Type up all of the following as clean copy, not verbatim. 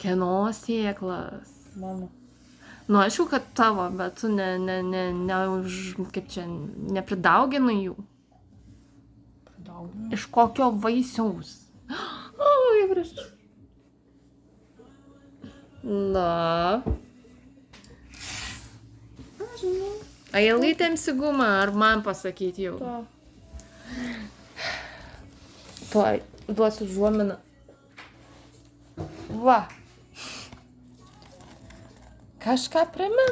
Kieno sėklas? Mano. Nu, aišku, kad tavo, bet tu kaip čia, nepridauginai jų. Pridauginai. Iš kokio vaisiaus? Oi, gražu. Na. Nežinau. Ailai temsi gumą, ar man pasakyti jau? To. Tuoj, duosiu užuominą. Va. Kažką primin.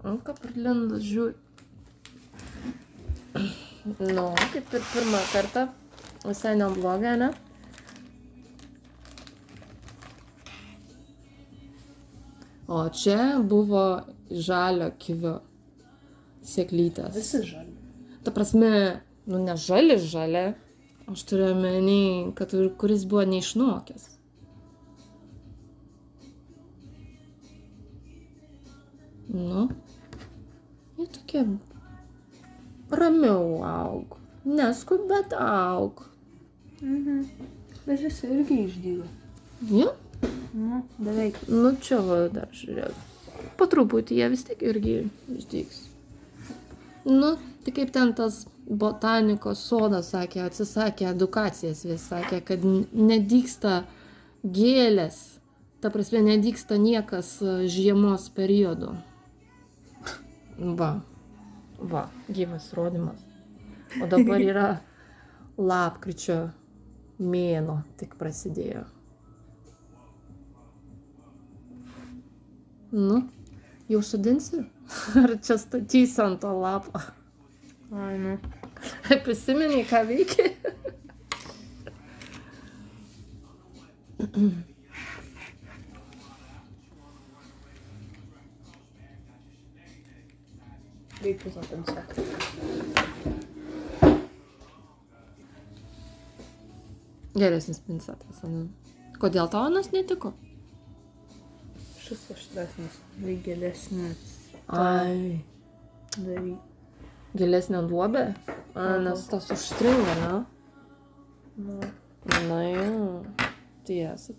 Ką prilindas, žiūri. Nu, kaip ir pirmą kartą. Visai nebloga, ne? O čia buvo žalio kivio sėklytės. Visi žali. Ta prasme, nu ne žali, aš turiu omeny, kad kuris buvo neišnokęs. Nu, jie tokie ramiau aug. Neskub, bet aug. Bet visi irgi išdygo. Ja? Nu, beveik. Nu, čia va dar žiūrėk. Po truputį jie vis tiek irgi išdygs. Nu, tai kaip ten tas botanikos sodas sakė, atsisakė edukacijas vis, sakė, kad nedygsta gėlės. Ta prasme, nedygsta niekas žiemos periodu. Va, gyvas rodymas. O dabar yra lapkričio mėnuo tik prasidėjo. Nu, jau sudinsi? Ar čia statysi ant to lapo? Ai, nu. Prisimeni, ką veikia? Reikia to pincetą. Geresnis pincetas, ne? Kodėl tau anas netiko? Šis aštresnis, tai gilesnis. Ai. Daryk. Gilesnė duobė? Nes tas užstringa, ne? Nu. Na jau. Tiesa.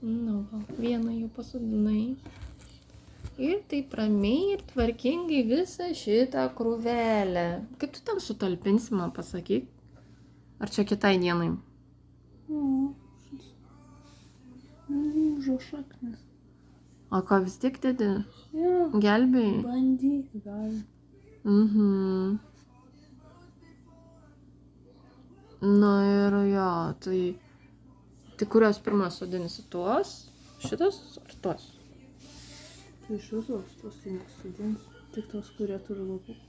Nu, va, vieną jau pasodinai. Ir taip ramiai ir tvarkingai visą šitą krūvelę. Kaip tu ten sutalpinsi, man pasakyk? Ar čia kitai dienai? Lūžo šaknis. O ką vis tiek dedi? Jo. Gelbėjai? Bandyk, gali. Na ir jo, tai kurios pirmas sodinsi? Tuos? Šitas ar tuos? Tai iš visos tos nesudins. Tik tos, kurie turi lapukus.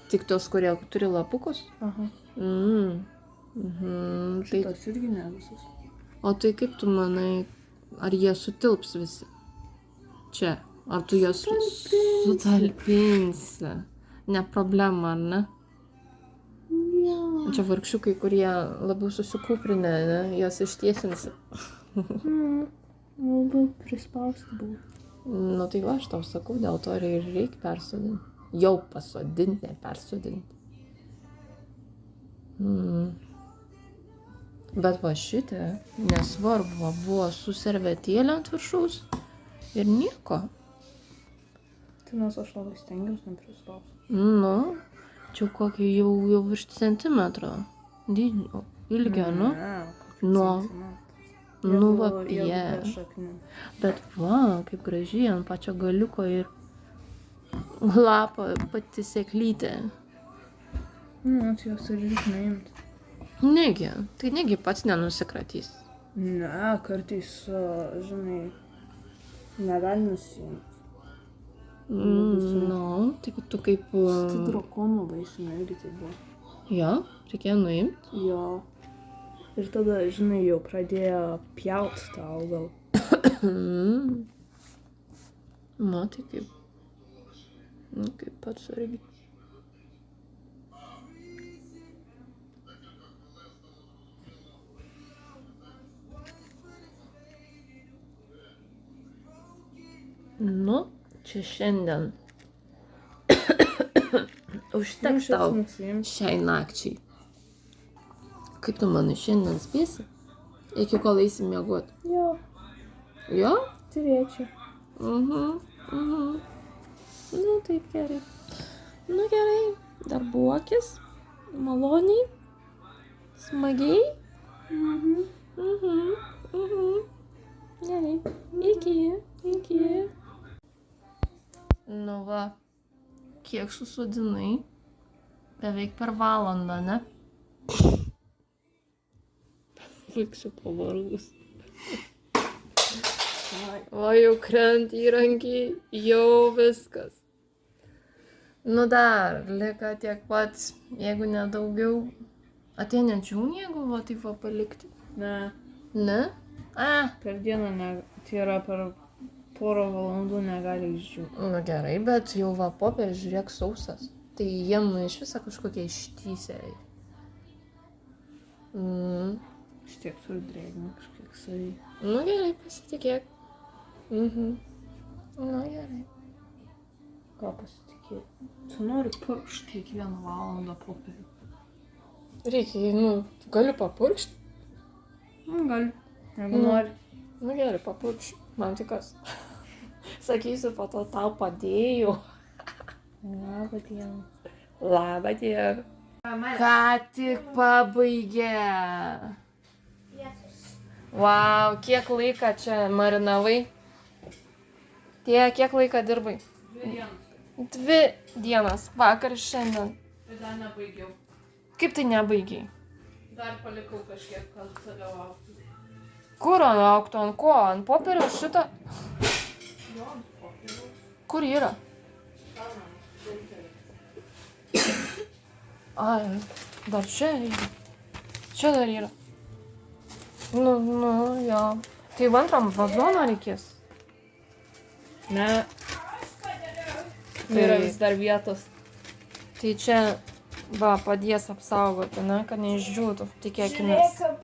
Tik tos, kurie turi lapukus? Aha. Tai, Šitas irgi ne visas. o tai kaip tu manai, ar jie sutilps visi? Čia. Ar tu juos sutalpinsi? Ne problema, ar ne? Jo. Čia vargšiukai, kurie labiau susikūprinę, ne? Jos ištiesinsi. Labai prispausti buvo. Nu tai va, aš tau sakau, dėl to ir reikia persodinti. Jau pasodinti, ne persodinti. Bet va šitė, nesvarbu, buvo su servetėlė ant viršaus ir nieko. Tai nes aš labai stengiausi neprispausti. Nu, čia kokį jau virš centimetro dydžio, ilgio, nu. Nu, nu va, pie. Bet va, kaip gražiai ant pačio galiuko ir lapo pati sėklytė. Nu, tai jos ir reikia neimti. Negi, tai negi pats nenusikratys. Ne, kartais, žinai, negali nusiimti. Nu, tai tu kaip... Tai drakonų vaisina irgi tai buvo. Jo, reikėjo nuimti. Jo. Ir tada, žinai, jau pradėjo pjaut tą augalą. Nu, tai kaip... Nu, kaip pats irgi. Nu, čia šiandien. Užteks tau šiai nakčiai. Kaip tu manai, šiandien spėsi? Iki kol eisi miegoti? Jo, Jo? turėčiau. Nu, taip gerai. Nu, gerai. Darbuokis. Maloniai. Smagiai. Gerai. Iki. Nu va. Kiek susodinai? Beveik per valandą, ne? Liksiu pavargus. O jau krent įrankiai, jau viskas. Nu dar, lika tiek pats, jeigu nedaugiau. Ateinančių jeigu va taip va palikti. Ne, Ne? per dieną ne, tai yra per porą valandų negali išdžiūti. Nu gerai, bet jau va popieris žiūrėk sausas. Tai jiem iš viso kažkokie ištysę. Vis tiek turi drėgmę kažkiek savy. Nu gerai, pasitikėk. Nu gerai. Ką pasitikėti? Tu nori purkšti kiekvieną valandą popierių. Reikia, galiu papurkšti. Gali, jeigu nori. Nu gerai, papurkščiu. Man tik kas. Sakysiu, po to tau padėjau. Labą dieną. Labą dieną. Ką tik pabaigė. Vau, kiek laiką čia marinavai? Kiek laiką dirbai? 2 dienas. 2 dienas, vakar ir šiandien. Ir dar nebaigiau. Kaip tai nebaigiai? Dar palikau kažkiek, kad tave lauktų. Kur lauktų, ant ko? Ant popieriaus šito? Jo, ant popieriaus. Kur yra? Ai, dar čia yra. Čia dar yra. Jo. Tai antram vazono reikės. Ne. Tai yra vis dar vietos. Tai čia, va, padės apsaugoti, ne, kad neišdžiūtų, tikėkimės.